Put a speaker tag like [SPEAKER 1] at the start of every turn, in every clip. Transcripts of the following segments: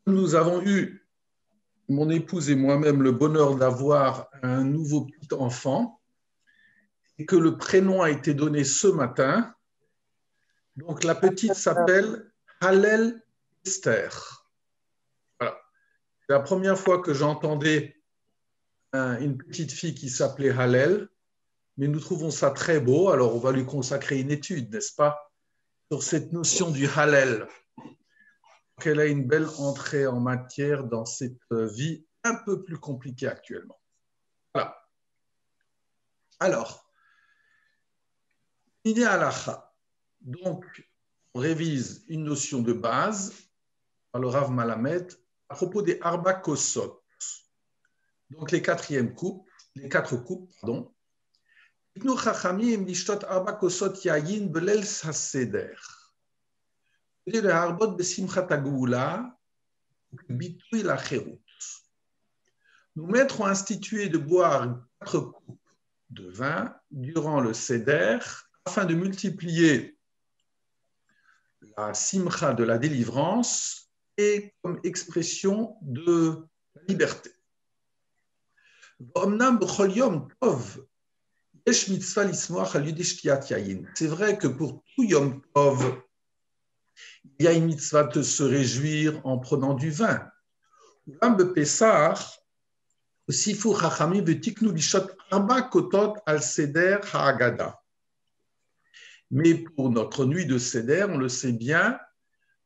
[SPEAKER 1] Nous avons eu, mon épouse et moi-même, le bonheur d'avoir un nouveau petit enfant et que le prénom a été donné ce matin. Donc, la petite s'appelle Hallel Esther. Voilà. C'est la première fois que j'entendais une petite fille qui s'appelait Hallel, mais nous trouvons ça très beau, alors on va lui consacrer une étude, n'est-ce pas, sur cette notion du Hallel. Qu'elle a une belle entrée en matière dans cette vie un peu plus compliquée actuellement. Voilà. Alors, Dîner halacha. Donc, on révise une notion de base par le Rav Malamed à propos des Arba Kosot. Donc, les quatre coupes, pardon. Nous chachamim lishtot Arba Kosot yayin belel saseder. Le harbot besimchat hageula bitui la cherut. Nos maîtres ont institué de boire 4 coupes de vin durant le seder afin de multiplier la simcha de la délivrance et comme expression de la liberté. C'est vrai que pour tout Yom Tov, il y a une mitzvah de se réjouir en prenant du vin. Mais pour notre nuit de Seder, on le sait bien,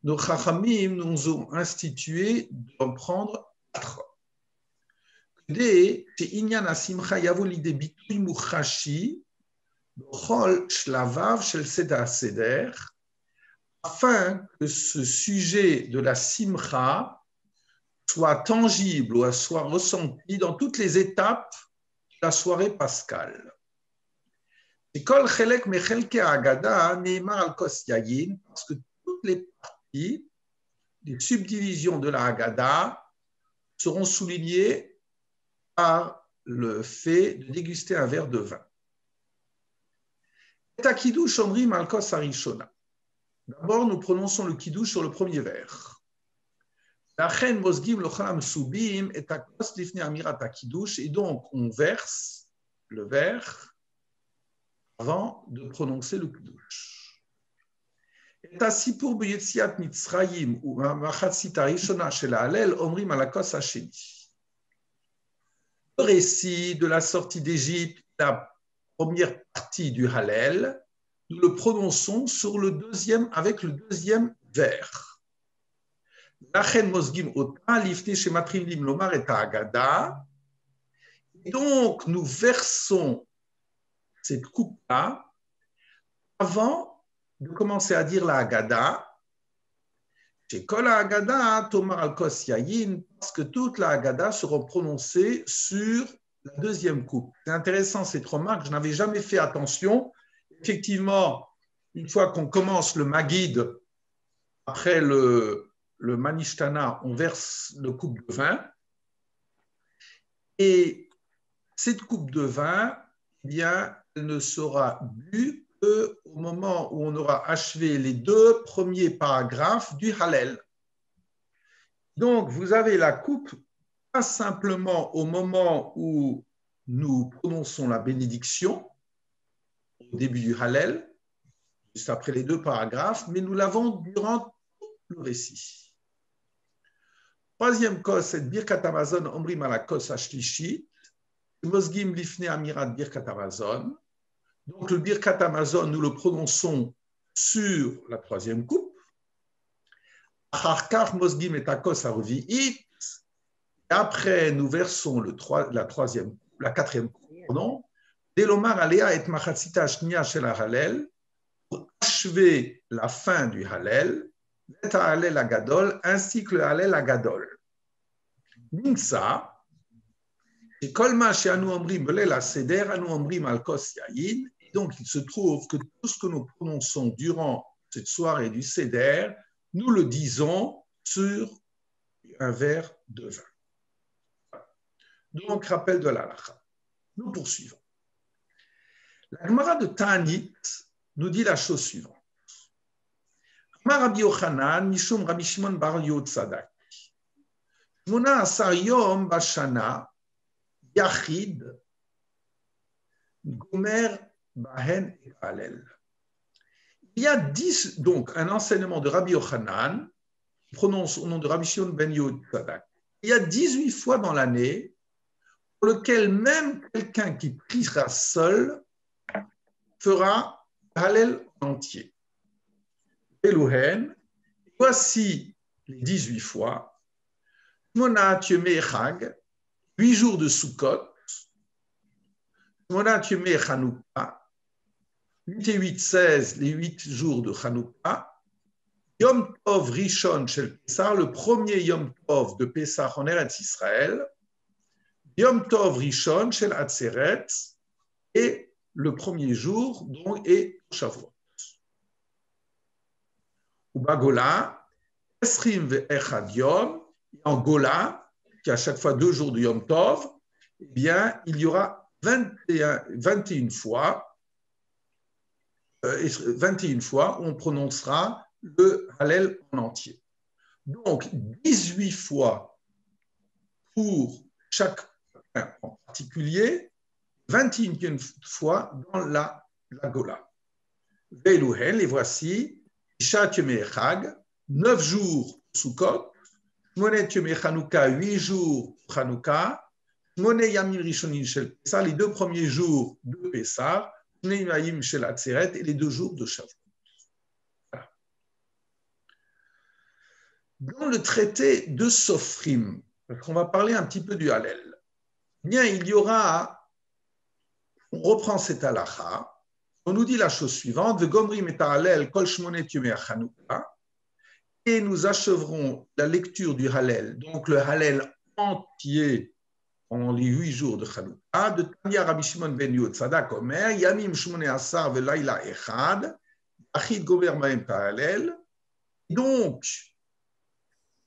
[SPEAKER 1] nos Chachamim nous ont institué d'en prendre 4. Afin que ce sujet de la simcha soit tangible ou soit ressenti dans toutes les étapes de la soirée pascale. Parce que toutes les parties, les subdivisions de la Haggadah seront soulignées par le fait de déguster un verre de vin. D'abord, nous prononçons le kiddush sur le premier verre. Et donc, on verse le verre avant de prononcer le kiddush. Le récit de la sortie d'Égypte, la première partie du Hallel, nous le prononçons avec le deuxième vers. Et donc, nous versons cette coupe-là avant de commencer à dire la Haggadah. Parce que toute la Haggadah sera prononcée sur la deuxième coupe. C'est intéressant cette remarque, je n'avais jamais fait attention. Effectivement, une fois qu'on commence le Maguid, après le Manishtana, on verse le coupe de vin. Et cette coupe de vin, eh bien, elle ne sera bue qu'au moment où on aura achevé les 2 premiers paragraphes du Hallel. Donc, vous avez la coupe, pas simplement au moment où nous prononçons la bénédiction, au début du Hallel, juste après les 2 paragraphes, mais nous l'avons durant tout le récit. Troisième kos, c'est Birkat Hamazon, Omrim ala kos Ashlishit, Mosgim Lifne Amirat Birkat Hamazon. Donc, le Birkat Hamazon, nous le prononçons sur la troisième coupe. Acharkar Mosgim et Akos Arvi'it. Après, nous versons la quatrième coupe, pardon. Delomar Alea et Machatzita Shnia Shel Hallel, pour achever la fin du Hallel, et Hallel Agadol, ainsi que le Hallel Agadol. Nimsa, et Kolma Sheanu Omrim Belel Aseder, Anu Omrim Alkos Yayin. Donc, il se trouve que tout ce que nous prononçons durant cette soirée du Seder, nous le disons sur un verre de vin. Donc, rappel de l'Halakha. Nous poursuivons. La Gemara de Ta'anit nous dit la chose suivante. Rabbi Yochanan, Mishum Rabbi Shimon bar Yotzadak. Shmona Asar Yom Bashana Yachid Gomer Bahen et Halel. Il y a 10, donc, un enseignement de Rabbi Yochanan, qui prononce au nom de Rabbi Shimon ben Yochai. Il y a 18 fois dans l'année pour lequel même quelqu'un qui priera seul fera Halel entier. Elouhen, voici les 18 fois. Shmona Yemei Chag, 8 jours de Sukkot. Shmona Yemei Chanukah, 8 et 8, 16, les 8 jours de Chanukah. Yom Tov Rishon Shel Pessah, le premier Yom Tov de Pessah en Eretz Israël. Yom Tov Rishon Shel Atzeret, et le premier jour donc est Shavuot. Uba Gola, Esrim ve'echad Yom, en Gola, qui a à chaque fois 2 jours de Yom Tov, eh bien, il y aura 21 fois où on prononcera le Hallel en entier. Donc, 18 fois pour chaque en particulier, 21 fois dans la Gola. Veiluhen, les voici, Ishat Yemei Chag, 9 jours Sukkot, Shmonet Yemei Chanukah, 8 jours Chanukah, Shmonet Yamim Rishonim Shel Pessah, les 2 premiers jours de Pessah, Shmei Yamim Shel Atzeret, et les 2 jours de Shavuot. Voilà. Dans le traité de Sofrim, parce qu'on va parler un petit peu du Hallel, bien, il y aura, on reprend cette halakha, on nous dit la chose suivante, V'gomrim et Hallel kol shmonet yemei Chanukah, et nous acheverons la lecture du Hallel, donc le Hallel entier pendant les 8 jours de Chanukah, de Tanya Rabbi Shimon ben Yochai Omer, Yamim Shmoneh Asar ve'Layla Echad, Achid Gomer Mahem Hallel. Donc,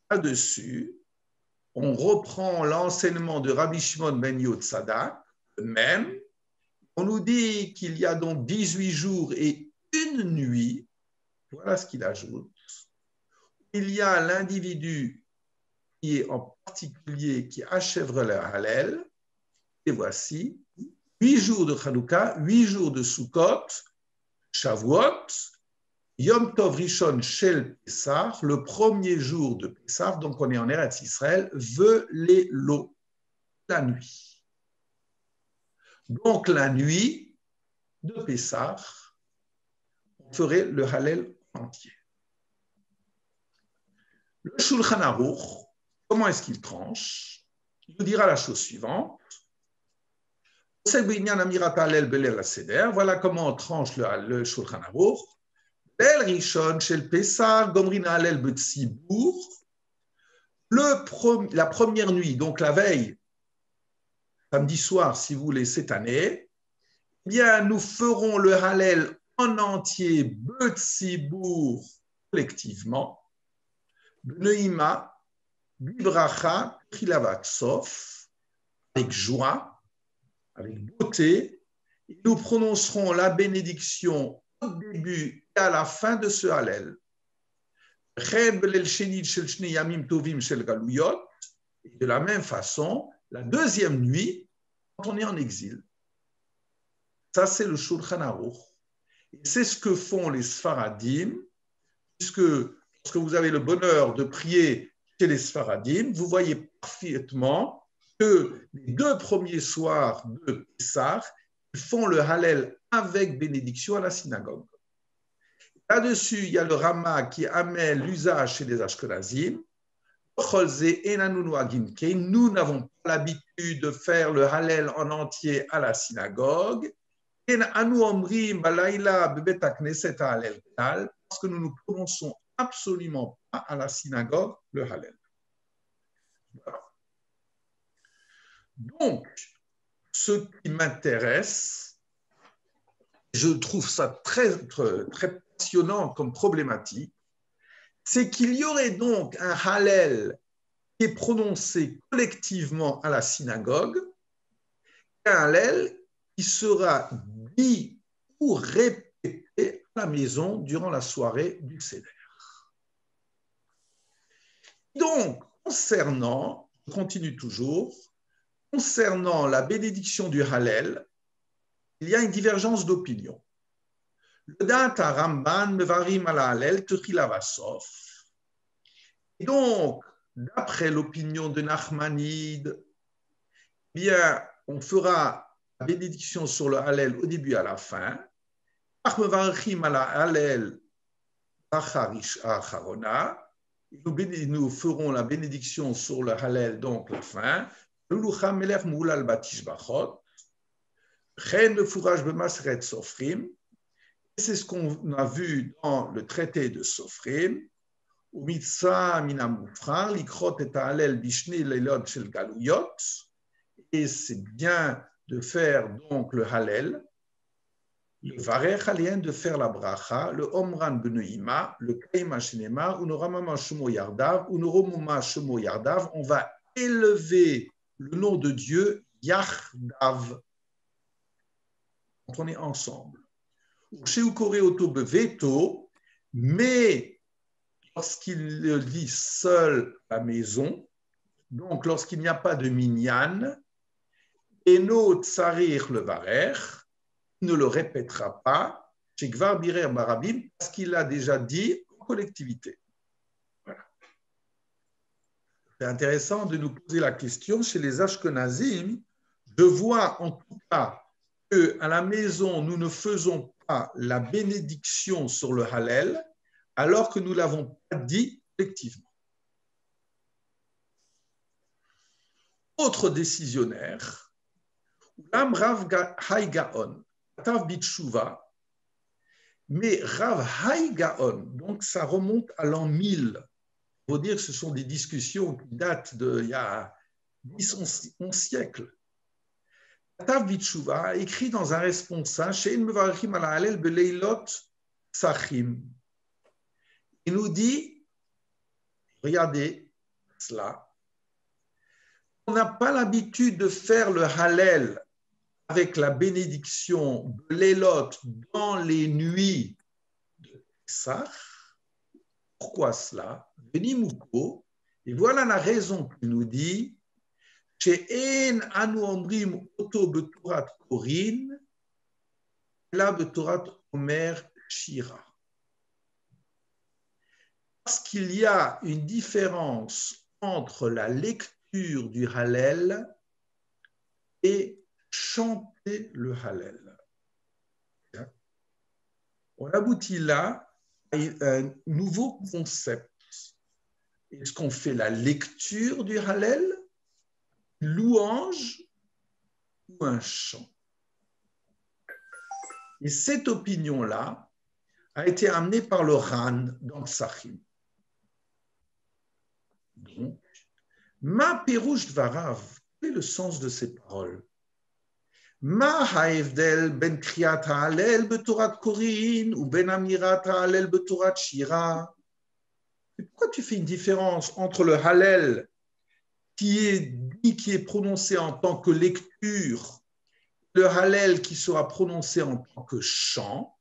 [SPEAKER 1] là-dessus, on reprend l'enseignement de Rabbi Shimon ben Yochai, même. On nous dit qu'il y a donc 18 jours et une nuit. Voilà ce qu'il ajoute. Il y a l'individu qui est en particulier qui achèvera le Hallel. Et voici 8 jours de Chanukah, 8 jours de Sukkot, Shavuot, Yom Tov Rishon Shel Pessah, le premier jour de Pessah, donc on est en Eretz Israël, Velelo, la nuit. Donc la nuit de Pessah, on ferait le Hallel entier. Le Shulchan Aruch, comment est-ce qu'il tranche? Il nous dira la chose suivante. Voilà comment on tranche le Shulchan Aruch. Bel Rishon Shel Pessah, Gomrin Hallel B'Tzibour. La première nuit, donc la veille, samedi soir, si vous voulez, cette année, eh bien, nous ferons le Hallel en entier, B'Tzibour, collectivement, B'Neima, Bibracha, Trilavat Sof, avec joie, avec beauté, et nous prononcerons la bénédiction au début et à la fin de ce Hallel. Et de la même façon, la deuxième nuit, quand on est en exil. Ça, c'est le Shulchan Aruch. Et c'est ce que font les Sfaradim, puisque lorsque vous avez le bonheur de prier chez les Sfaradim, vous voyez parfaitement que les 2 premiers soirs de Pessah, ils font le Hallel avec bénédiction à la synagogue. Là-dessus, il y a le Rama qui amène l'usage chez les Ashkenazim. Nous n'avons pas l'habitude de faire le Hallel en entier à la synagogue. Parce que nous ne prononçons absolument pas à la synagogue le Hallel. Voilà. Donc, ce qui m'intéresse, je trouve ça très, très, très passionnant comme problématique, c'est qu'il y aurait donc un Hallel qui est prononcé collectivement à la synagogue, un Hallel qui sera dit ou répété à la maison durant la soirée du Seder. Donc, concernant je continue toujours. Concernant la bénédiction du Hallel, il y a une divergence d'opinion. Le data Ramban mevarim ala Hallel techila vasof. Et donc, d'après l'opinion de Nachmanide, bien, on fera la bénédiction sur le Hallel au début et à la fin. Mevarim ala Hallel bacharish acharona. Nous ferons la bénédiction sur le Hallel, donc la fin. Lulucha melech moulal batish bachot. Chen le fourrage bemasret sofrim. C'est ce qu'on a vu dans le traité de Sofrim. Ou mitzvah minamufra likrot et hallel bishne leilot shel galuyot. Et c'est bien de faire donc le Hallel, le varech alien de faire la bracha, le omran benoima, le kaima shenema, ou noramama shemo yardav, ou noromuma shemo yardav. On va élever le nom de Dieu yardav quand on est ensemble. Chez Ukoreoto beveto, mais lorsqu'il le dit seul à la maison, donc lorsqu'il n'y a pas de minyan, eno tsarir le varer, il ne le répétera pas chez Gvar Birer Barabim parce qu'il l'a déjà dit en collectivité. Voilà. C'est intéressant de nous poser la question chez les Ashkenazim. Je vois en tout cas qu'à la maison, nous ne faisons pas la bénédiction sur le Hallel alors que nous ne l'avons pas dit collectivement. Autre décisionnaire, Ulam Rav Hai Gaon, Tav Bitshuva, mais Rav Hai Gaon, donc ça remonte à l'an 1000. Il faut dire que ce sont des discussions qui datent d'il y a 10, 11 siècles. Tav Bitshuva a écrit dans un responsable chez Mevarachim ala Hallel beleilot sachim. Il nous dit, regardez cela, on n'a pas l'habitude de faire le Hallel avec la bénédiction beleilot dans les nuits de Pessah. Pourquoi cela? Venimuko, et voilà la raison qu'il nous dit. She'en anu omrim oto beturat korin, la beturat omer shira. Parce qu'il y a une différence entre la lecture du Hallel et chanter le Hallel. On aboutit là à un nouveau concept. Est-ce qu'on fait la lecture du Hallel, louange ou un chant? Et cette opinion-là a été amenée par le Ran dans le Sachim. Donc, ma perouche dvarav, quel est le sens de ces paroles? Ma haevdel ben kriyat ha'alel betorat korin ou ben amirat ha'alel betorat shira. Pourquoi tu fais une différence entre le Hallel qui est prononcé en tant que lecture, le Hallel qui sera prononcé en tant que chant?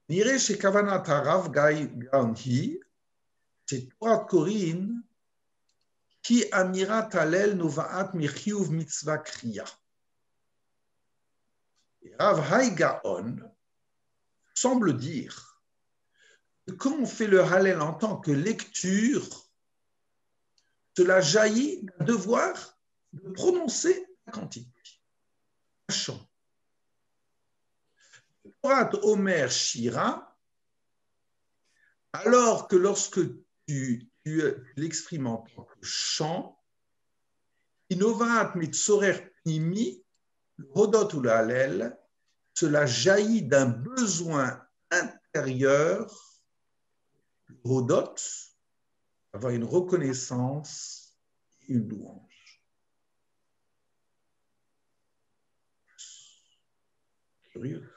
[SPEAKER 1] Nire chez Kavanat Harav Gaon-hi, c'est Torah Korin qui amirat Hallel novaat michiyuv mitzvah kriya. Rav Hai Gaon semble dire que quand on fait le Hallel en tant que lecture, cela jaillit d'un devoir de prononcer la cantique, un chant. Torah Omer Shira, alors que lorsque tu l'exprimes en tant que chant, Inovat mitzorer pnimi, le Hodot ou le Hallel, cela jaillit d'un besoin intérieur, le Hodot, avoir une reconnaissance et une louange. Curieux.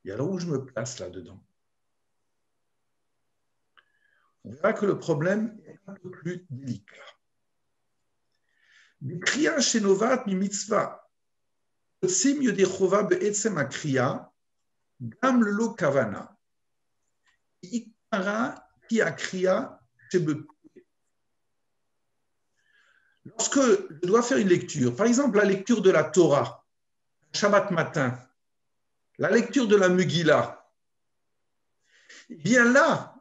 [SPEAKER 1] Et alors où je me place là-dedans? On verra que le problème est un peu plus délicat. Kriya shenovat mi mitzvah. Sim yodechova be'etzem akriya, gam lelo kavana. Ikara ki akriya shebepe. Lorsque je dois faire une lecture, par exemple la lecture de la Torah, Shabbat matin, la lecture de la Megillah, eh bien là,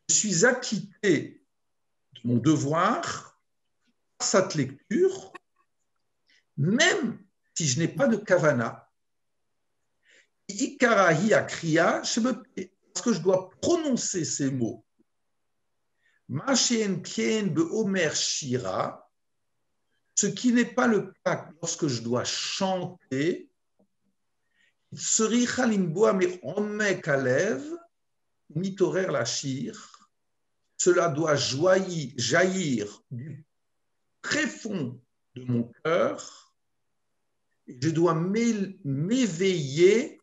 [SPEAKER 1] je suis acquitté de mon devoir par cette lecture, même si je n'ai pas de kavana. Ikarahi akriya, parce que je dois prononcer ces mots. Ma'shen kien be'omer shira, ce qui n'est pas le cas lorsque je dois chanter. Sericha limboa me omek alev, mitorer la shir. Cela doit jaillir du très fond de mon cœur. Je dois m'éveiller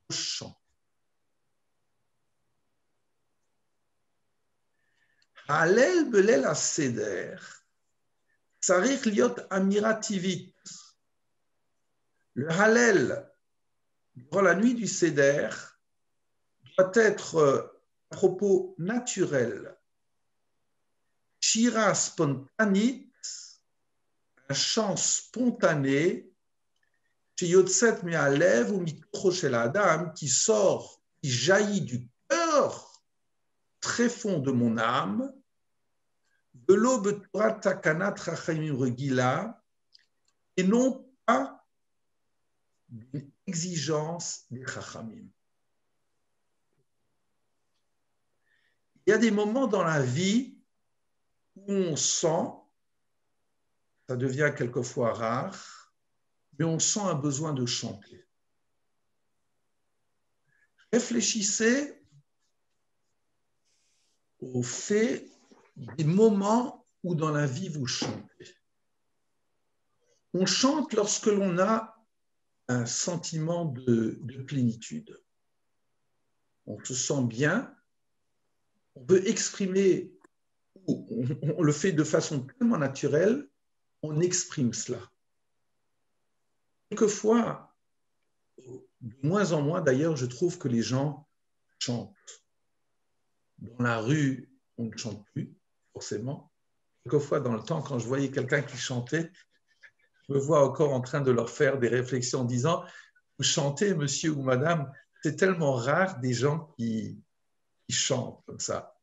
[SPEAKER 1] au chant. Halel belel aseder, tsarich liot amira tivit. Le Hallel, durant la nuit du Seder, doit être un propos naturel. Shira spontanit, un chant spontané, chez Yotzet Me'alev ou Mitocho Shel Adam, qui sort, qui jaillit du cœur très fond de mon âme, de l'eau Torah Takanat Rachamim Regila, et non pas d'une exigence des Chachamim. Il y a des moments dans la vie où on sent, ça devient quelquefois rare, mais on sent un besoin de chanter. Réfléchissez au fait des moments où dans la vie vous chantez. On chante lorsque l'on a un sentiment de plénitude. On se sent bien, on veut exprimer, on le fait de façon tellement naturelle, on exprime cela. Quelquefois, de moins en moins d'ailleurs, je trouve que les gens chantent. Dans la rue, on ne chante plus, forcément. Quelquefois, dans le temps, quand je voyais quelqu'un qui chantait, je me vois encore en train de leur faire des réflexions en disant « Vous chantez, monsieur ou madame, c'est tellement rare des gens qui chantent comme ça. »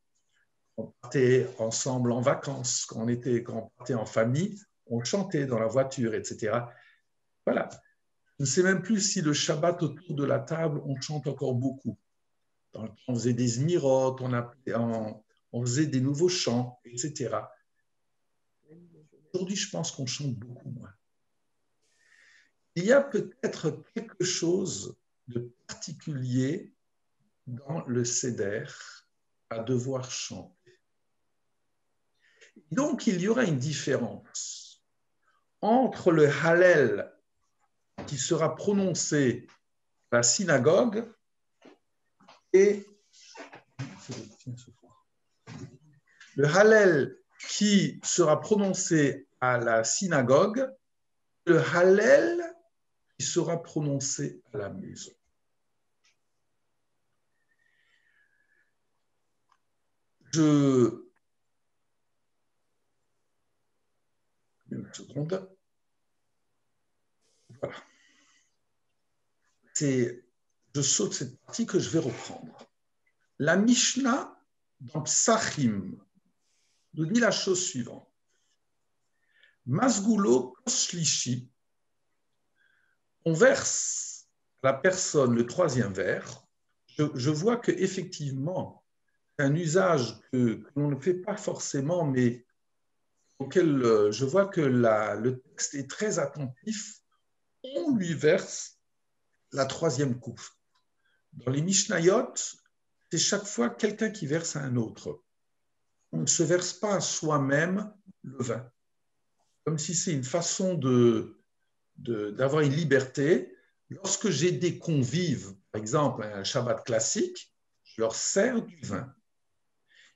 [SPEAKER 1] On partait ensemble en vacances, quand on partait en famille, on chantait dans la voiture, etc. Voilà. Je ne sais même plus si le Shabbat autour de la table, on chante encore beaucoup. Dans le temps, on faisait des zmirotes, on faisait des nouveaux chants, etc. Aujourd'hui, je pense qu'on chante beaucoup moins. Il y a peut-être quelque chose de particulier dans le Seder à devoir chanter. Donc, il y aura une différence entre le Hallel qui sera prononcé à la synagogue et le Hallel qui sera prononcé à la synagogue, le Hallel qui sera prononcé à la maison. Une seconde. Voilà. Je saute cette partie que je vais reprendre. La Mishnah dans Psachim nous dit la chose suivante. Masgulo Koshlishi, on verse à la personne le troisième verre. Je vois qu'effectivement, c'est un usage que l'on ne fait pas forcément, mais auquel je vois que le texte est très attentif. On lui verse la troisième coupe. Dans les Mishnayot, c'est chaque fois quelqu'un qui verse à un autre. On ne se verse pas à soi-même le vin. Comme si c'est une façon d'avoir une liberté. Lorsque j'ai des convives, par exemple un Shabbat classique, je leur sers du vin.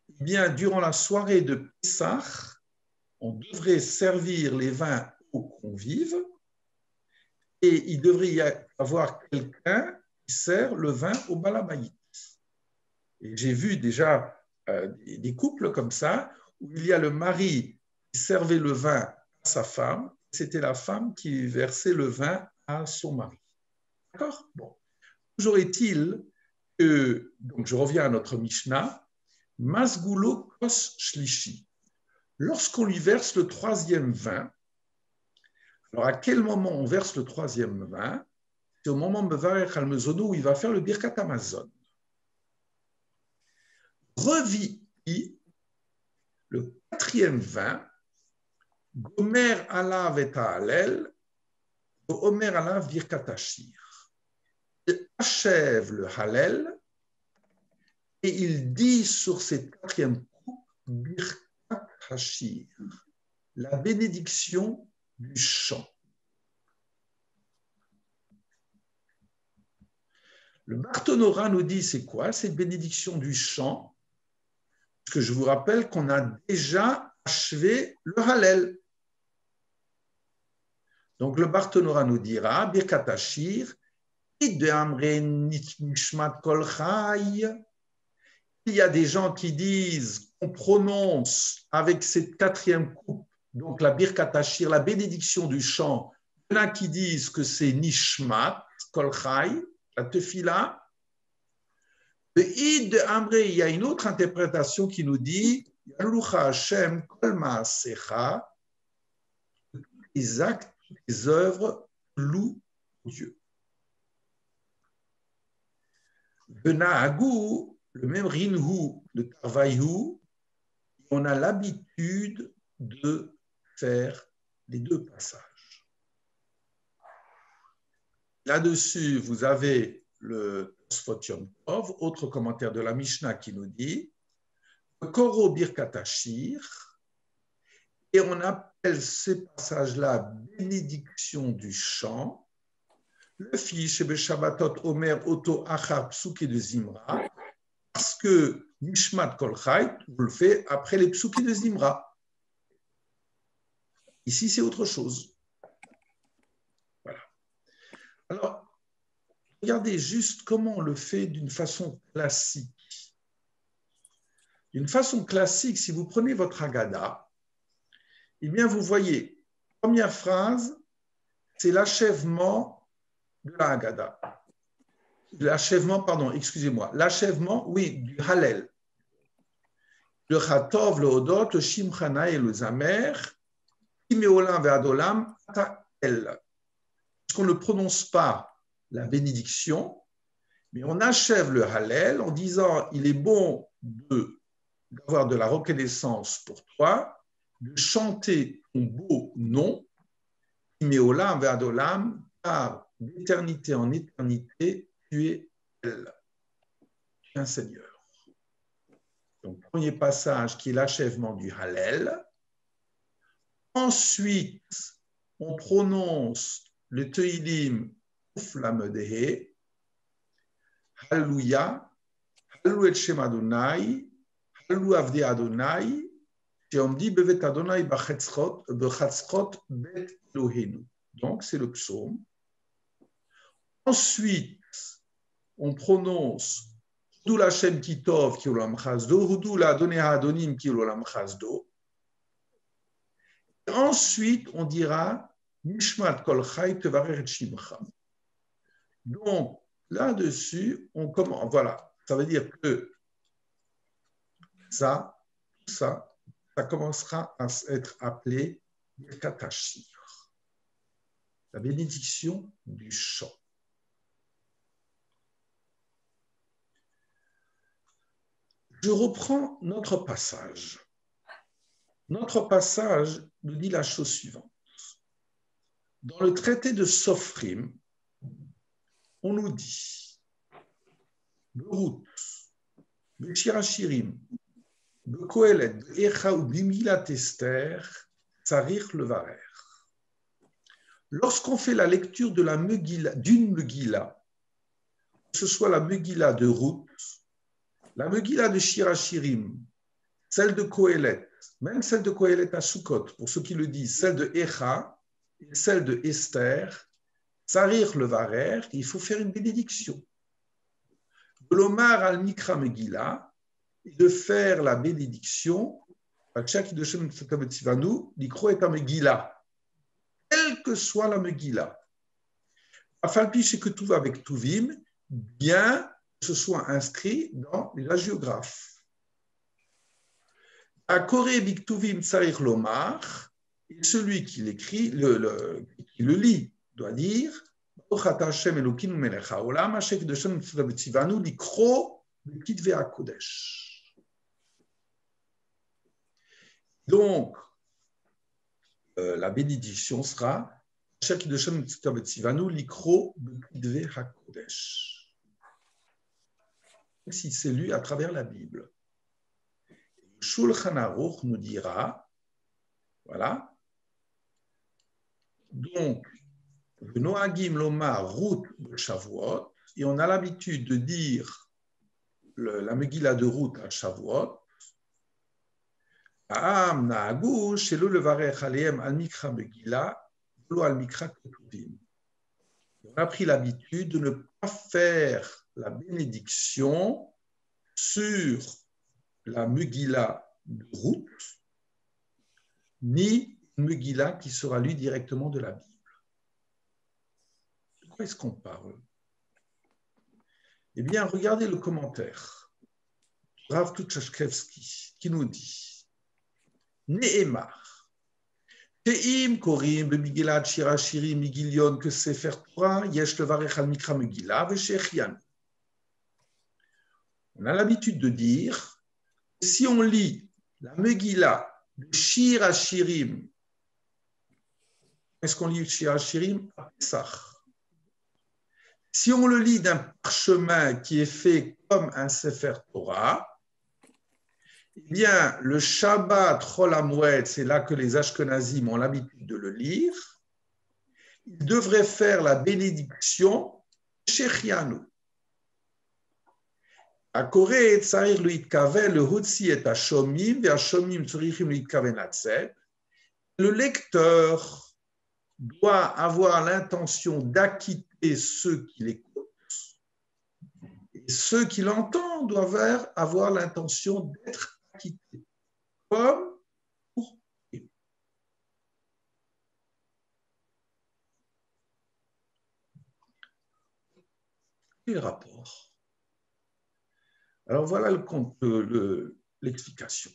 [SPEAKER 1] Eh bien, durant la soirée de Pessah, on devrait servir les vins aux convives et il devrait y avoir quelqu'un qui sert le vin au balabaït. Et j'ai vu déjà des couples comme ça, où il y a le mari qui servait le vin à à sa femme. C'était la femme qui versait le vin à son mari. D'accord? Bon. Toujours est-il que, donc je reviens à notre Mishnah, Masgulo kos shlishi. Lorsqu'on lui verse le troisième vin, alors à quel moment on verse le troisième vin? C'est au moment Mevarech al Mezono où il va faire le Birkat Hamazon. Revi, le quatrième vin, Gomer alav et ha'alel, Omer alav Birkat Hashir. Il achève le Halel et il dit sur cette quatrième coupe Birkat Hashir, la bénédiction du chant. Le Barthénora nous dit c'est quoi cette bénédiction du chant? Parce que je vous rappelle qu'on a déjà achevé le Hallel. Donc le Barthénora nous dira Birkat Hashir, il y a des gens qui disent qu'on prononce avec cette quatrième coupe, donc la Birkat Hashir, la bénédiction du chant. Il y en a qui disent que c'est Nishmat Kol Chai, la tefila. Il y a une autre interprétation qui nous dit Yalucha Hashem Kol Maasecha, les actes, les œuvres louent Dieu. Benahagou, le même Rinhu, le Tarvaïhu, on a l'habitude de faire les deux passages. Là-dessus, vous avez le Tosfot Yom Tov, autre commentaire de la Mishnah qui nous dit Koro Birkat Hashir, et on appelle ces passages-là bénédiction du chant. Le fiche Shebe Shabbatot Omer Oto Achar Psuki de Zimra, parce que Nishmat Kol Chai, on le fait après les Psuki de Zimra. Ici, c'est autre chose. Voilà. Alors, regardez juste comment on le fait d'une façon classique. D'une façon classique, si vous prenez votre Haggadah, eh bien, vous voyez, première phrase, c'est l'achèvement de la Haggadah. L'achèvement, pardon, excusez-moi, l'achèvement, oui, du Hallel. Le Chatov, le Hodot, le Shimchana et le Zamer, Imeolam ve'adolam, ta'el. Parce qu'on ne prononce pas la bénédiction, mais on achève le Hallel en disant il est bon d'avoir de la reconnaissance pour toi, de chanter ton beau nom, Imeolam ve'adolam, car d'éternité en éternité, tu es elle, tu es un Seigneur. Donc, premier passage qui est l'achèvement du Hallel. Ensuite, on prononce le Teilim Uflamedehe, Alléluia, Hallelu et Shem Adonai, Hallelu Avdi Adonai, et on dit Bevet Adonai Bachatzchot Bet Elohenu. Donc, c'est le psaume. Ensuite, on prononce Hudou Hashem Kitov ki olam chazdo, Hudou la Adonai Adonim ki olam chazdo. Ensuite, on dira Nishmat Kol Chai Tevarer et Shimcha. Donc, là-dessus, on commence. Voilà, ça veut dire que ça commencera à être appelé Birkat Hashir, la bénédiction du chant. Je reprends notre passage. Notre passage nous dit la chose suivante. Dans le traité de Sofrim, on nous dit Berut, Beshir Hashirim, Bekohelet, Be'echa ou Bimilat Esther, Sarich Levarer. Lorsqu'on fait la lecture de la Megillah, d'une Megillah, que ce soit la Megillah de Ruth, la Megillah de Shir Hashirim, celle de Kohelet, même celle de Kohelet à Sukkot, pour ceux qui le disent, celle de Echa et celle de Esther, Sarir le Varer, il faut faire une bénédiction. De l'Omar al Mikra Megillah, et de faire la bénédiction quelle que soit la Megillah. Afalpi que tout va avec Tuvim, bien que ce soit inscrit dans la géographe. À Koré Biktuvim Tsarich Lomar, et celui qui l'écrit, qui le lit, doit dire Ochata Hashem Elokim Melech Haolam, Hashek de Shem Tzivanu, Likro, Bekitve HaKodesh. Donc, la bénédiction sera Hashek de Shem Tzivanu, Likro, Bekitve HaKodesh. Si c'est lu à travers la Bible. Shulchan Aruch nous dira, voilà, donc, Noagim Lomar Ruth de Shavuot, et on a l'habitude de dire la Megillah de Ruth à Shavuot, Aam Naagu, Shelo Levarech Aleem al Mikra Megillah, Lo al Mikra Ketuvim. On a pris l'habitude de ne pas faire la bénédiction sur la Megillah de Ruth, ni une Megillah qui sera lue directement de la Bible. De quoi est-ce qu'on parle? Eh bien, regardez le commentaire. Rav Tuchashkevski qui nous dit Nehemar, Teim Korim, Bemigilad, Shira, Shiri, Migilion, que Sefer Torah, Yesh Levarech al Mikra Megillah, Veshechian. On a l'habitude de dire si on lit la Megillah de Shir HaShirim, est-ce qu'on lit Shir HaShirim à Pessah? Si on le lit d'un parchemin qui est fait comme un Sefer Torah, eh bien, le Shabbat Chol HaMoed, c'est là que les Ashkenazim ont l'habitude de le lire, ils devraient faire la bénédiction Shechianu. À Koré, Tsarir le Hitkaven, le Hutsi et Hashomim, et Hashomim Tsurichim le Hitkaven Hatzet. Le lecteur doit avoir l'intention d'acquitter ceux qui l'écoutent, et ceux qui l'entendent doivent avoir l'intention d'être acquittés, comme pour eux. Quel rapport? Alors voilà l'explication.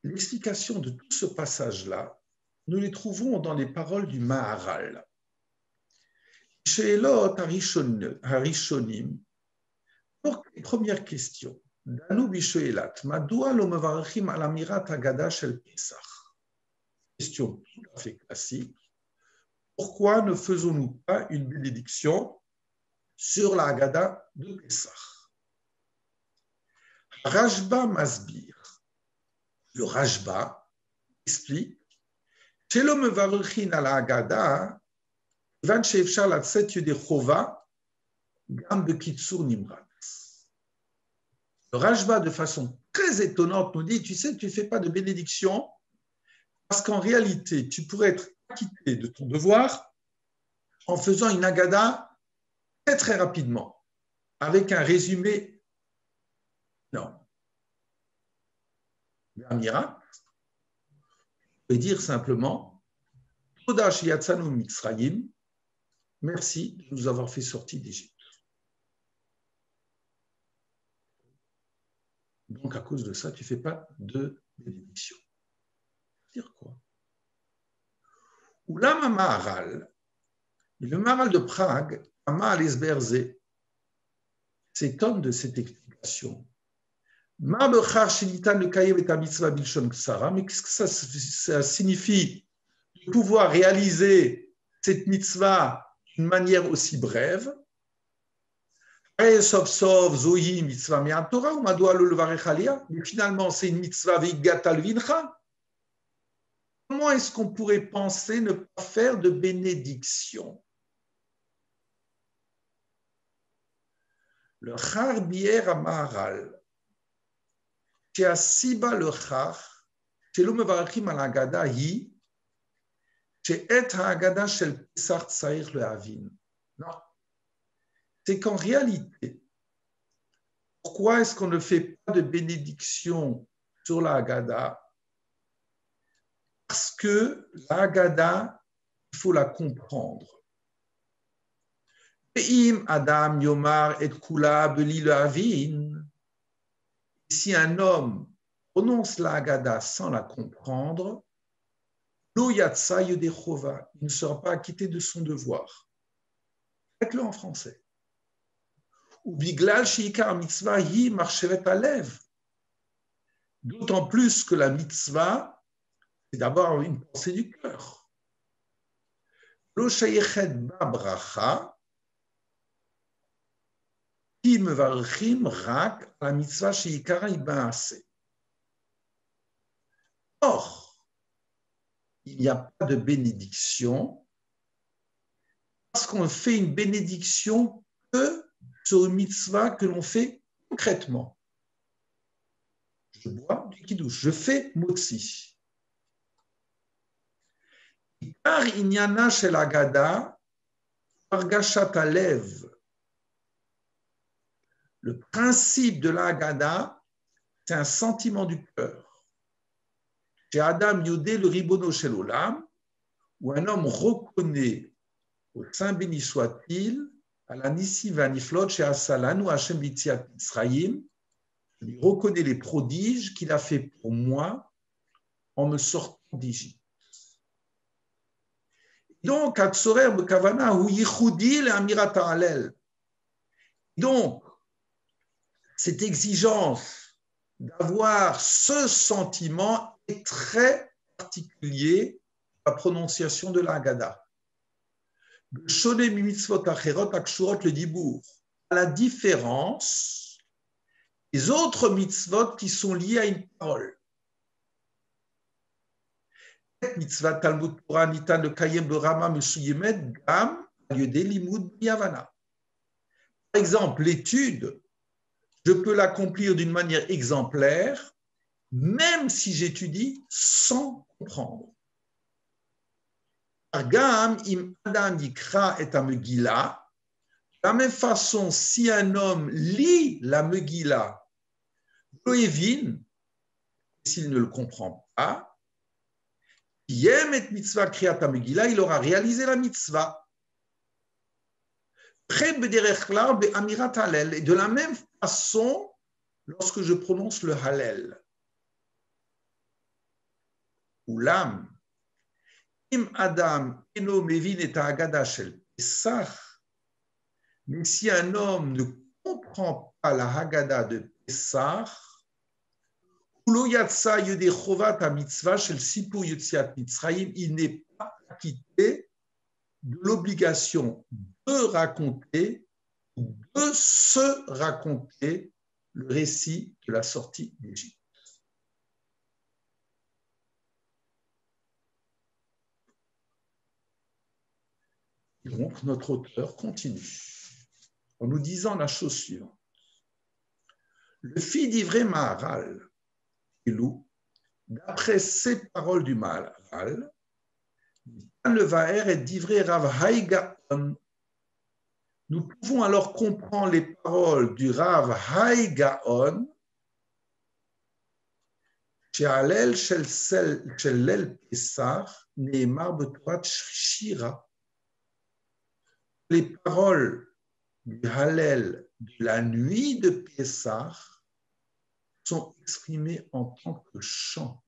[SPEAKER 1] L'explication de tout ce passage-là, nous les trouvons dans les paroles du Maharal. Sheelot Harishonim, donc première question. Danu bishoelat, madoua lo mevarachim al amirat haggadah shel Pesach. Question tout à fait classique. Pourquoi ne faisons-nous pas une bénédiction sur la Haggadah de Pesach? Rashba Masbir. Le Rashba explique Shelo mevarachin al Haggadah, van sheefshar latzet yedei chova gam bekitsur nimrat. Le Rashba, de façon très étonnante, nous dit, tu sais, tu ne fais pas de bénédiction parce qu'en réalité, tu pourrais être acquitté de ton devoir en faisant une Haggadah très très rapidement, avec un résumé. Non. Un miracle, on peut dire simplement Toda sheyatzanu mitzrayim, merci de nous avoir fait sortir d'Égypte. Donc, à cause de ça, tu ne fais pas de bénédiction. Dire quoi? Ou l'ama Maharal, le Maharal de Prague, Ama Lesberze, s'étonne de cette explication. Mais qu'est-ce que ça signifie de pouvoir réaliser cette mitzvah d'une manière aussi brève? Mais finalement, c'est une mitzvah veigatal vincha. Comment est-ce qu'on pourrait penser ne pas faire de bénédiction? Le char bier à Maharal, chez Asiba le char, chez l'Omevarachim al Haggadah hi, chez Et Haggadah shel Pesach tsair le Havin. Non. c'est qu'en réalité, pourquoi est-ce qu'on ne fait pas de bénédiction sur la Haggadah? Parce que la Haggadah, il faut la comprendre. Im Adam Yomar et Kula Beli le Havin. Si un homme prononce la Haggadah sans la comprendre, Lo Yatsa Yodechova, il ne sera pas acquitté de son devoir. Faites-le en français. Ou Biglal Sheikar Mitzvah Hi Marchevet Alev. D'autant plus que la mitzvah, c'est d'abord une pensée du cœur. Lo Shayechet Ba Bracha. Qui me varchim rak la mitzvah sheikara ibaase. Or, il n'y a pas de bénédiction parce qu'on fait une bénédiction que sur une mitzvah que l'on fait concrètement. Je bois du kiddush, je fais motzi. Car inyana shel Haggadah argashat alev. Le principe de la Haggadah, c'est un sentiment du cœur. Chez Adam Yodé, le ribono shel olam, où un homme reconnaît au Saint béni soit-il, à la Nissi Vaniflot chez Asalanu Hashem Bitziat Mitzrayim, je lui reconnais les prodiges qu'il a fait pour moi en me sortant d'Égypte. Donc, Atzorer Bekavana ou Yichudi le Amirat Hallel. Donc, cette exigence d'avoir ce sentiment est très particulier à la prononciation de la Haggadah. À la différence des autres mitzvot qui sont liés à une parole. Mitzvah Talmud Torah Nitan le Kayem Berama Mesuyemet Gam Yodé Limud Yavana. Par exemple, l'étude, je peux l'accomplir d'une manière exemplaire, même si j'étudie sans comprendre. Gam im Adam Yikra et Megillah. De la même façon, si un homme lit la Megillah, s'il ne le comprend pas, il aura réalisé la mitzvah. Et de la même façon, lorsque je prononce le Hallel, Ulam, im Adam eno mevin et Haggadah shel Pesach, mais si un homme ne comprend pas la Haggadah de Pesach, il n'est pas acquitté de l'obligation de raconter, de se raconter le récit de la sortie d'Égypte. Donc, notre auteur continue en nous disant la chose suivante. Le fils d'Ivré Maharal, d'après ces paroles du Maharal, le Vaher est d'Ivré Rav Haïgaon. Nous pouvons alors comprendre les paroles du Rav Haïgaon, She'alel shel Pesach ne'emar b'Torah Shira. Les paroles du Hallel de la nuit de Pesach sont exprimées en tant que chant.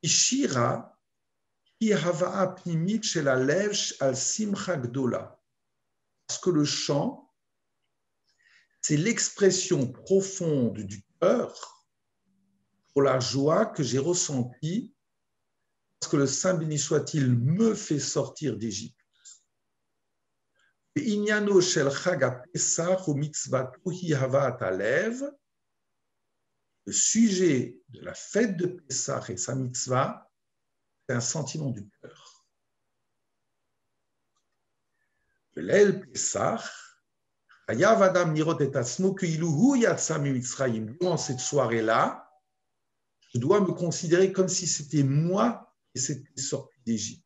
[SPEAKER 1] Shira, qui hava'a pnimit shel halev al simcha gdola. Parce que le chant, c'est l'expression profonde du cœur pour la joie que j'ai ressentie parce que le Saint béni soit-il me fait sortir d'Égypte. Inyano shel chag Pesach ou mitzvatu hi havaat alev. Le sujet de la fête de Pessah et sa mitzvah, c'est un sentiment du cœur. L'el Pessah, Hayav Adam nirot et atzmo keiluhu yatsa mi Mitzrayim. Durant cette soirée-là, je dois me considérer comme si c'était moi qui s'était sorti d'Égypte.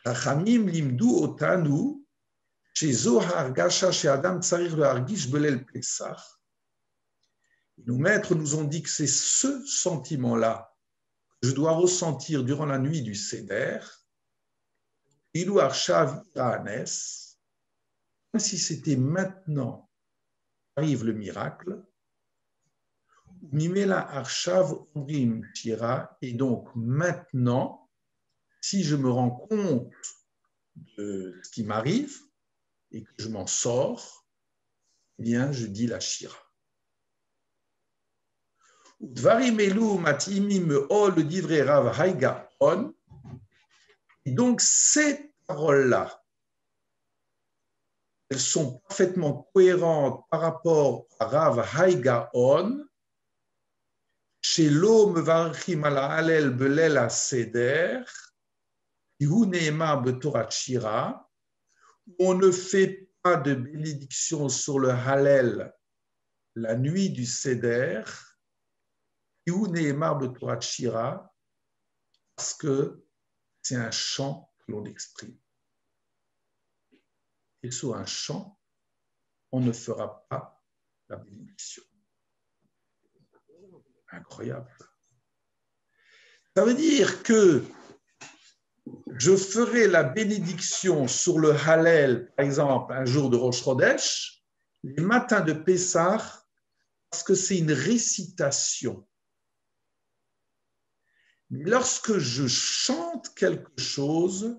[SPEAKER 1] Chachamim limdu otanu shezo hargasha she'adam tzarich lehargish belel Pesach. Nos maîtres nous ont dit que c'est ce sentiment-là que je dois ressentir durant la nuit du Seder, Ilu Arshav Irahanes, comme si c'était maintenant arrive le miracle, Mimela Arshav Omrim Shira, et donc maintenant, si je me rends compte de ce qui m'arrive et que je m'en sors, eh bien je dis la Shira. Dvarim elu matimim ol divrei Rav Hai Gaon. Et donc ces paroles-là, elles sont parfaitement cohérentes par rapport à Rav Hai Gaon, chez l'eau mevarchim ala halel belel aseder, ihu neemar betorat shira, on ne fait pas de bénédiction sur le halel la nuit du Seder, ihu neemar betorat shira, parce que c'est un chant que l'on exprime. Et sur un chant, on ne fera pas la bénédiction. Incroyable. Ça veut dire que je ferai la bénédiction sur le Hallel, par exemple, un jour de Rosh Chodesh, les matins de Pessah, parce que c'est une récitation. Mais lorsque je chante quelque chose,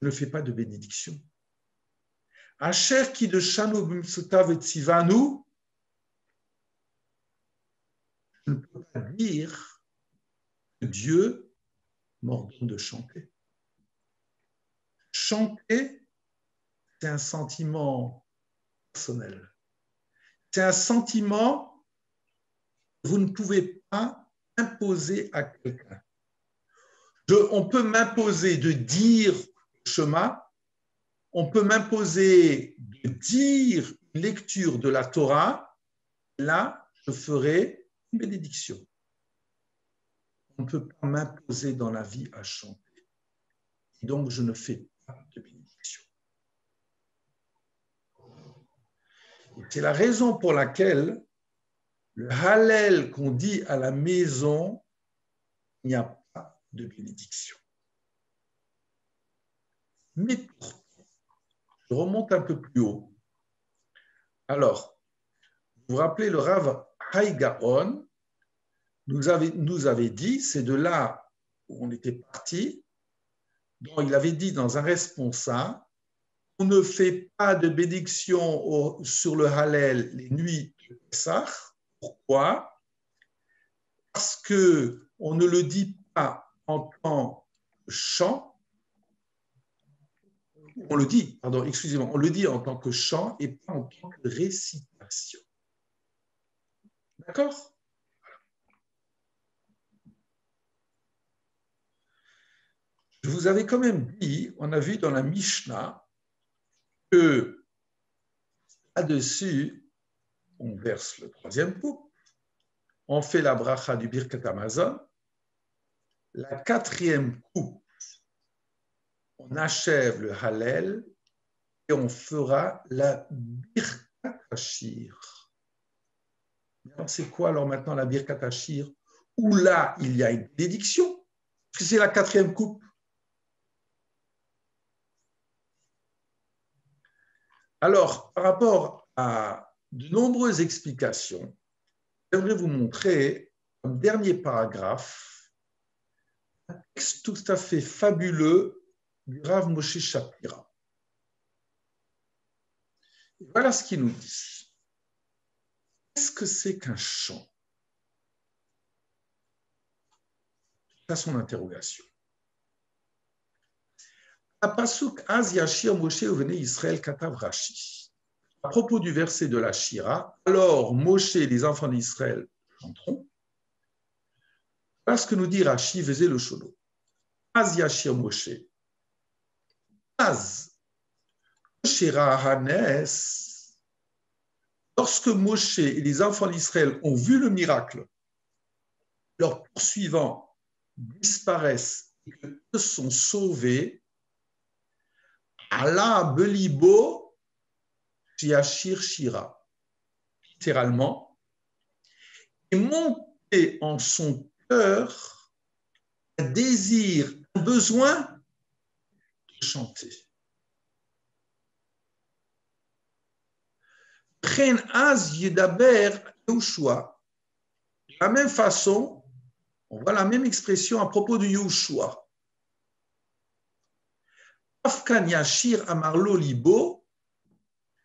[SPEAKER 1] je ne fais pas de bénédiction. Asher ki de shanu b'mitzvotav etzivanu, je ne peux pas dire que Dieu m'ordonne de chanter. Chanter, c'est un sentiment personnel. C'est un sentiment que vous ne pouvez pas imposer à quelqu'un. On peut m'imposer de dire Shema, on peut m'imposer de dire une lecture de la Torah, là, je ferai une bénédiction. On ne peut pas m'imposer dans la vie à chanter. Et donc, je ne fais pas de bénédiction. Et c'est la raison pour laquelle le Hallel qu'on dit à la maison, il n'y a pas de bénédiction. Mais pourtant, je remonte un peu plus haut. Alors, vous vous rappelez, le Rav Hai Gaon nous avait dit, c'est de là où on était parti, dont il avait dit dans un responsable, on ne fait pas de bénédiction sur le Hallel les nuits de Pessah. Pourquoi? Parce qu'on ne le dit pas en tant que chant, on le dit en tant que chant et pas en tant que récitation. D'accord? Je vous avais quand même dit, on a vu dans la Mishnah que là-dessus, on verse le troisième coupe, on fait la bracha du Birkat Hamazon, la quatrième coupe, on achève le Hallel et on fera la Birkat Hashir. Alors c'est quoi alors maintenant la Birkat Hashir? Où là, il y a une bénédiction, parce que c'est la quatrième coupe. Alors, par rapport à de nombreuses explications, j'aimerais vous montrer un dernier paragraphe, un texte tout à fait fabuleux du Rav Moshe Shapira. Et voilà ce qu'il nous dit. Qu'est-ce que c'est qu'un chant? C'est son interrogation. À propos du verset de la Shira, alors Moshe et les enfants d'Israël chanteront. Voilà ce que nous dit Rashi, faisait le shono. Az yashir Moshe. Az Shira Hanes. Lorsque Moshe et les enfants d'Israël ont vu le miracle, leurs poursuivants disparaissent et que eux sont sauvés, Allah belibo shiashir shira. Littéralement, est monté en son cœur un désir, un besoin de chanter. Pren az yedaber Yehoshua. De la même façon, on voit la même expression à propos de Yehoshua. Afkan yashir amarlo libo,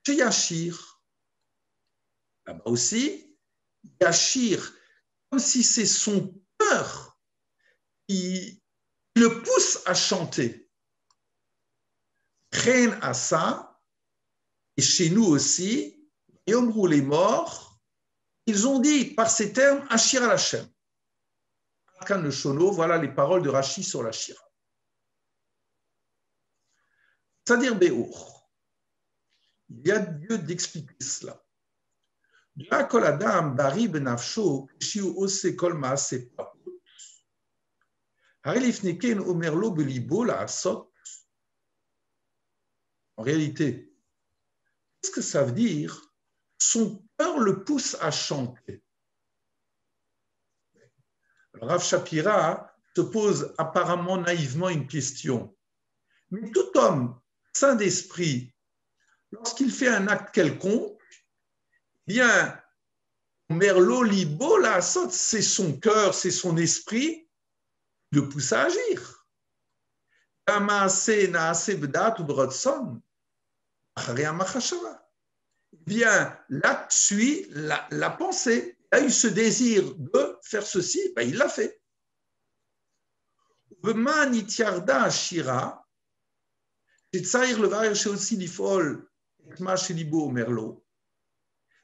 [SPEAKER 1] yashir. Là-bas aussi, yashir, comme si c'est son cœur qui le pousse à chanter. Pren asa, et chez nous aussi, Yomrou les morts, ils ont dit par ces termes Ashir al Hashem. Arkan le Shono, voilà les paroles de Rashi sur la Shira. C'est-à-dire Béour. Il y a lieu d'expliquer cela. La kol adam bari benafsho shiu ose kol maase paput. Harelif neken omerlo belibo la asot. En réalité, qu'est-ce que ça veut dire? Son cœur le pousse à chanter. Rav Shapira se pose apparemment naïvement une question. Mais tout homme saint d'esprit, lorsqu'il fait un acte quelconque, eh bien, Merlo Libo, la sorte, c'est son cœur, c'est son esprit, le pousse à agir. Bien, l'acte suit la pensée. Il a eu ce désir de faire ceci, ben il l'a fait.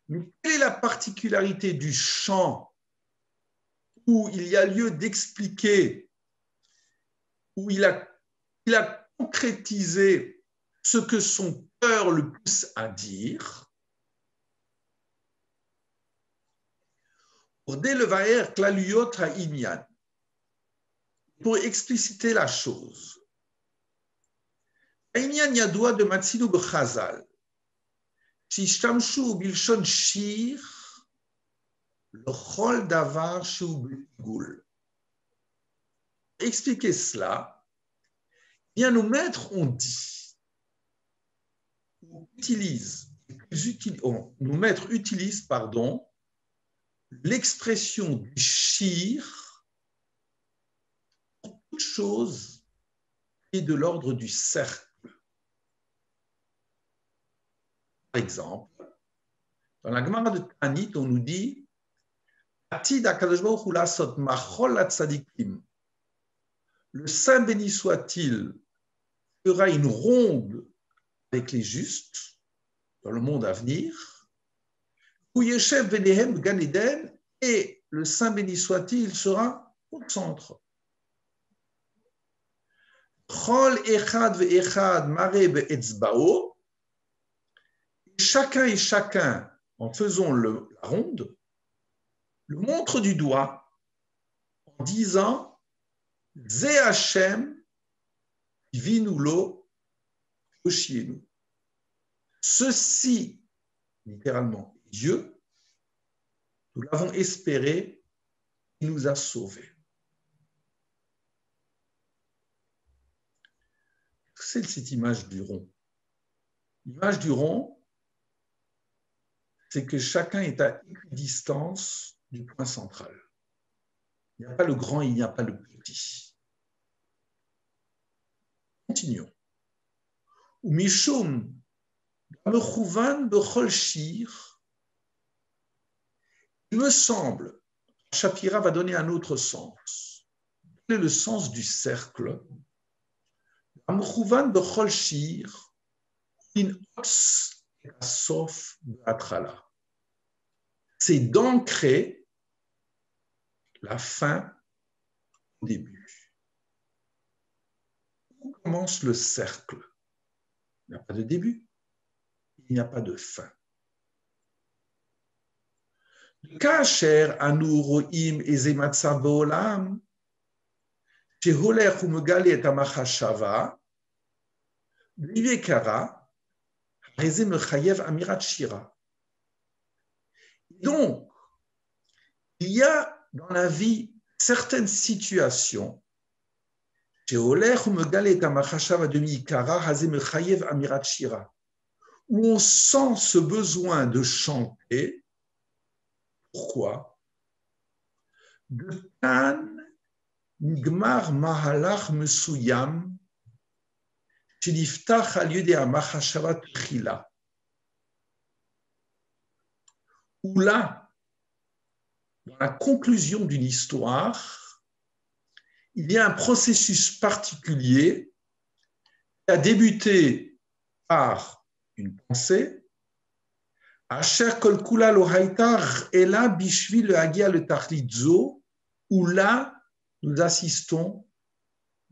[SPEAKER 1] Mais quelle est la particularité du chant où il y a lieu d'expliquer, où il a concrétisé ce que son cœur le pousse à dire? Pour expliciter la chose. Inyan yadoua de Matsinou b'chazal, shishtamshu bilshon shir, le chol davar shu b'igul. Expliquer cela, bien nos maîtres ont dit, nos maîtres utilisent, l'expression du shir pour toute chose qui est de l'ordre du cercle. Par exemple, dans la Gemara de Tanit, on nous dit le Saint béni soit-il fera une ronde avec les justes dans le monde à venir, et le Saint béni soit-il sera au centre. Chacun et chacun, en faisant la ronde, le montre du doigt en disant Zé Hachem, vinulo, oshienu. Ceci, littéralement, Dieu, nous l'avons espéré, il nous a sauvés. C'est cette image du rond. L'image du rond, c'est que chacun est à équidistance du point central. Il n'y a pas le grand, il n'y a pas le petit. Continuons. Mishum mechouvan bechol shir. Il me semble, Shapira va donner un autre sens. Quel est le sens du cercle? Mechouvan bechol shir, in ots sauf b'atrala. C'est d'ancrer la fin au début. Où commence le cercle? Il n'y a pas de début, il n'y a pas de fin. Kasher anu ro'im eze matzav ba'olam, sheholech umegale et hamachashava, L'Ivekara, Rezé Mechayev Amirat Shira. Donc, il y a dans la vie certaines situations où on sent ce besoin de chanter. Pourquoi? De Tan Nigmar Mahalach Mesuyam Shiliftach al Yudei HaMachashavat Tchila. Où là, dans la conclusion d'une histoire, il y a un processus particulier qui a débuté par une pensée, Asher Kol Kula Lo Haytar Ela Bishvil Le Hagia Le Tachlidzo, où là, nous assistons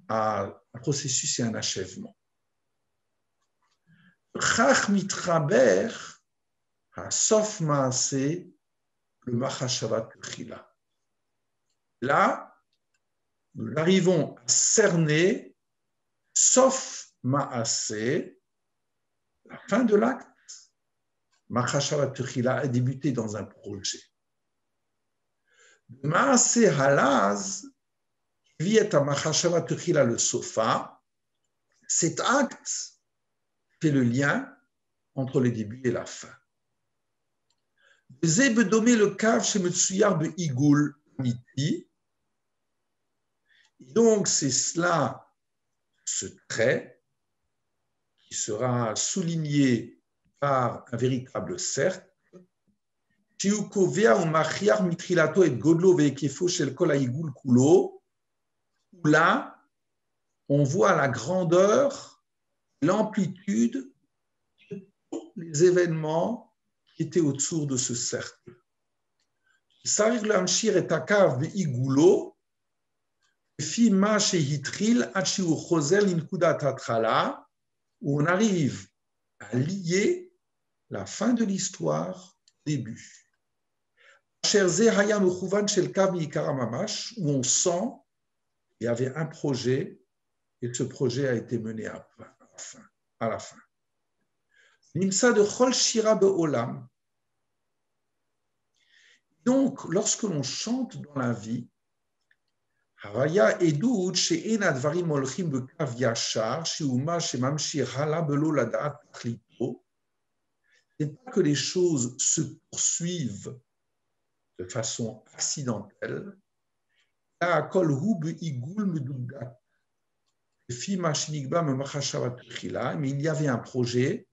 [SPEAKER 1] à un processus et un achèvement. Chach Mitraber HaSof Maaseh le Machashavat Tchila. Là, nous arrivons à cerner, sauf Maaseh, la fin de l'acte. Machashavat Tchila a débuté dans un projet. Maaseh Halaz, qui est à Machashavat Tchila le Sofa, cet acte fait le lien entre le début et la fin. Zebdomé le Kav chez Metsuyar de Igoul Miti. Donc, c'est cela, ce trait, qui sera souligné par un véritable cercle. Où là, on voit la grandeur, l'amplitude de tous les événements qui étaient autour de ce cercle. Où on arrive à lier la fin de l'histoire au début. Où on sent qu'il y avait un projet et que ce projet a été mené à la fin. Nimsa de Chol Shira Be'olam. Donc, lorsque l'on chante dans la vie, Havaya Edut she'en advarim olchim bekav yashar she'uma she'mamshir hala belo ladat tachlito. Ce n'est pas que les choses se poursuivent de façon accidentelle. Kol hu be'igul medugat. Fi mashinigba memachashavat tchila. Mais il y avait un projet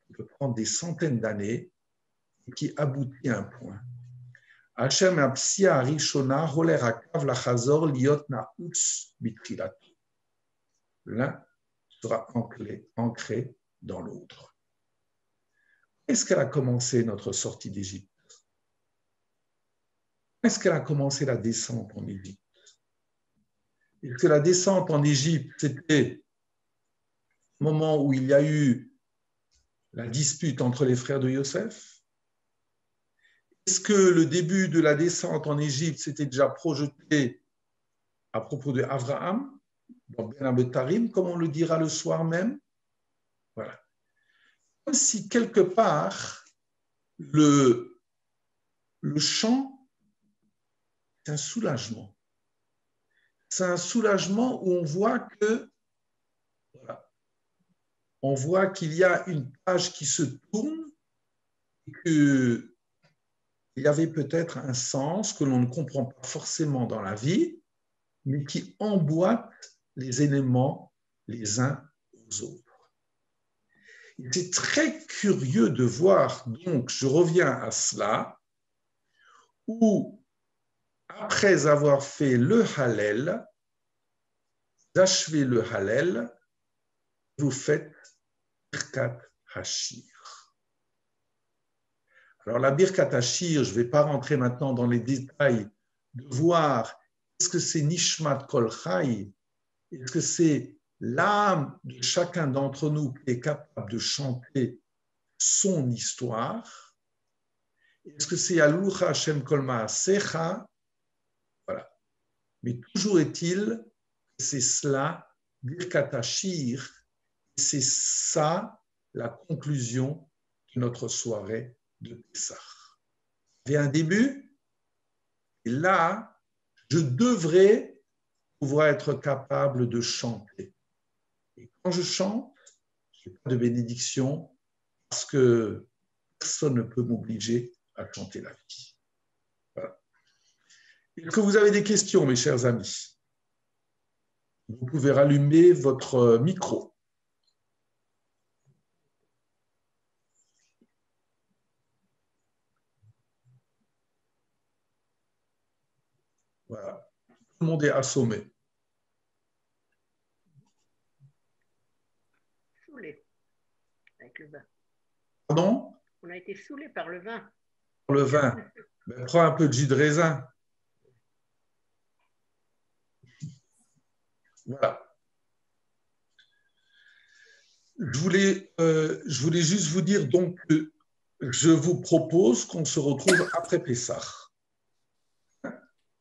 [SPEAKER 1] qui peut prendre des centaines d'années et qui aboutit à un point. Hashem Apsia Arishona Roler Akav Lachazor Liot Nautz Bitrilat. L'un sera ancré dans l'autre. Est-ce qu'elle a commencé notre sortie d'Égypte? Est-ce qu'elle a commencé la descente en Égypte? Est-ce que la descente en Égypte, c'était le moment où il y a eu la dispute entre les frères de Yosef? Est-ce que le début de la descente en Égypte s'était déjà projeté à propos de Abraham, dans Ben Abetarim, comme on le dira le soir même? Voilà. Comme si quelque part, le chant, c'est un soulagement. C'est un soulagement où on voit que, voilà, on voit qu'il y a une page qui se tourne et que il y avait peut-être un sens que l'on ne comprend pas forcément dans la vie, mais qui emboîte les éléments les uns aux autres. C'est très curieux de voir, donc je reviens à cela, où après avoir fait le Hallel, d'achever le Hallel, vous faites Birkat Hashir. Alors, la Birkat Hashir, je ne vais pas rentrer maintenant dans les détails de voir est-ce que c'est Nishmat Kol Chai, est-ce que c'est l'âme de chacun d'entre nous qui est capable de chanter son histoire, est-ce que c'est Aloucha Hashem Kol Ma'asecha, voilà. Mais toujours est-il que c'est cela, Birkat Hashir, c'est ça la conclusion de notre soirée de Pessah. Il y a un début, et là, je devrais pouvoir être capable de chanter. Et quand je chante, je n'ai pas de bénédiction parce que personne ne peut m'obliger à chanter la vie. Voilà. Est-ce que vous avez des questions, mes chers amis? Vous pouvez rallumer votre micro. Voilà. Tout le monde est assommé.
[SPEAKER 2] Saoulé avec le vin.
[SPEAKER 1] Pardon?
[SPEAKER 2] On a été saoulé par le vin.
[SPEAKER 1] Le vin. Ben, prends un peu de jus de raisin. Voilà. Je voulais juste vous dire donc que je vous propose qu'on se retrouve après Pessah.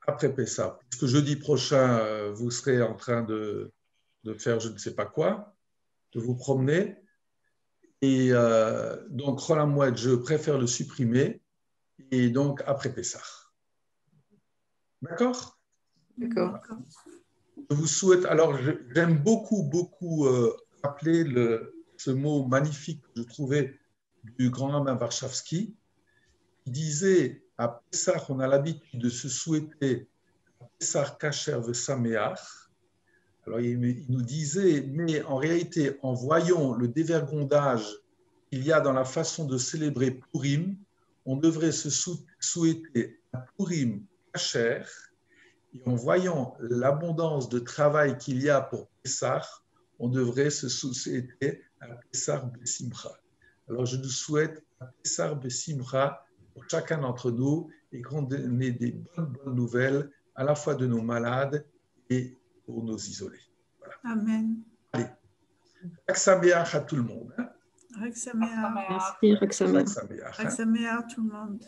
[SPEAKER 1] Après Pessah. Puisque jeudi prochain, vous serez en train de faire je ne sais pas quoi, de vous promener. Et donc, Roland Moued, je préfère le supprimer. Et donc, après Pessah. D'accord?
[SPEAKER 3] D'accord.
[SPEAKER 1] Je vous souhaite. Alors, j'aime beaucoup rappeler ce mot magnifique que je trouvais du grand Rabbin Warschawski, qui disait à Pessah, on a l'habitude de se souhaiter Pessah Kasher Vesameach. Alors, il nous disait, mais en réalité, en voyant le dévergondage qu'il y a dans la façon de célébrer Purim, on devrait se souhaiter un Purim Kasher. Et en voyant l'abondance de travail qu'il y a pour Pessah, on devrait se souhaiter un Pessah Besimcha. Alors, je nous souhaite un Pessah Besimcha pour chacun d'entre nous et qu'on ait des bonnes nouvelles à la fois de nos malades et pour nos isolés. Voilà.
[SPEAKER 3] Amen.
[SPEAKER 1] Allez, Chag Sameach à tout le monde.
[SPEAKER 3] Rek Sameach.
[SPEAKER 4] Merci, Roxana.
[SPEAKER 1] Chag Sameach.
[SPEAKER 3] Rek Sameach tout le monde.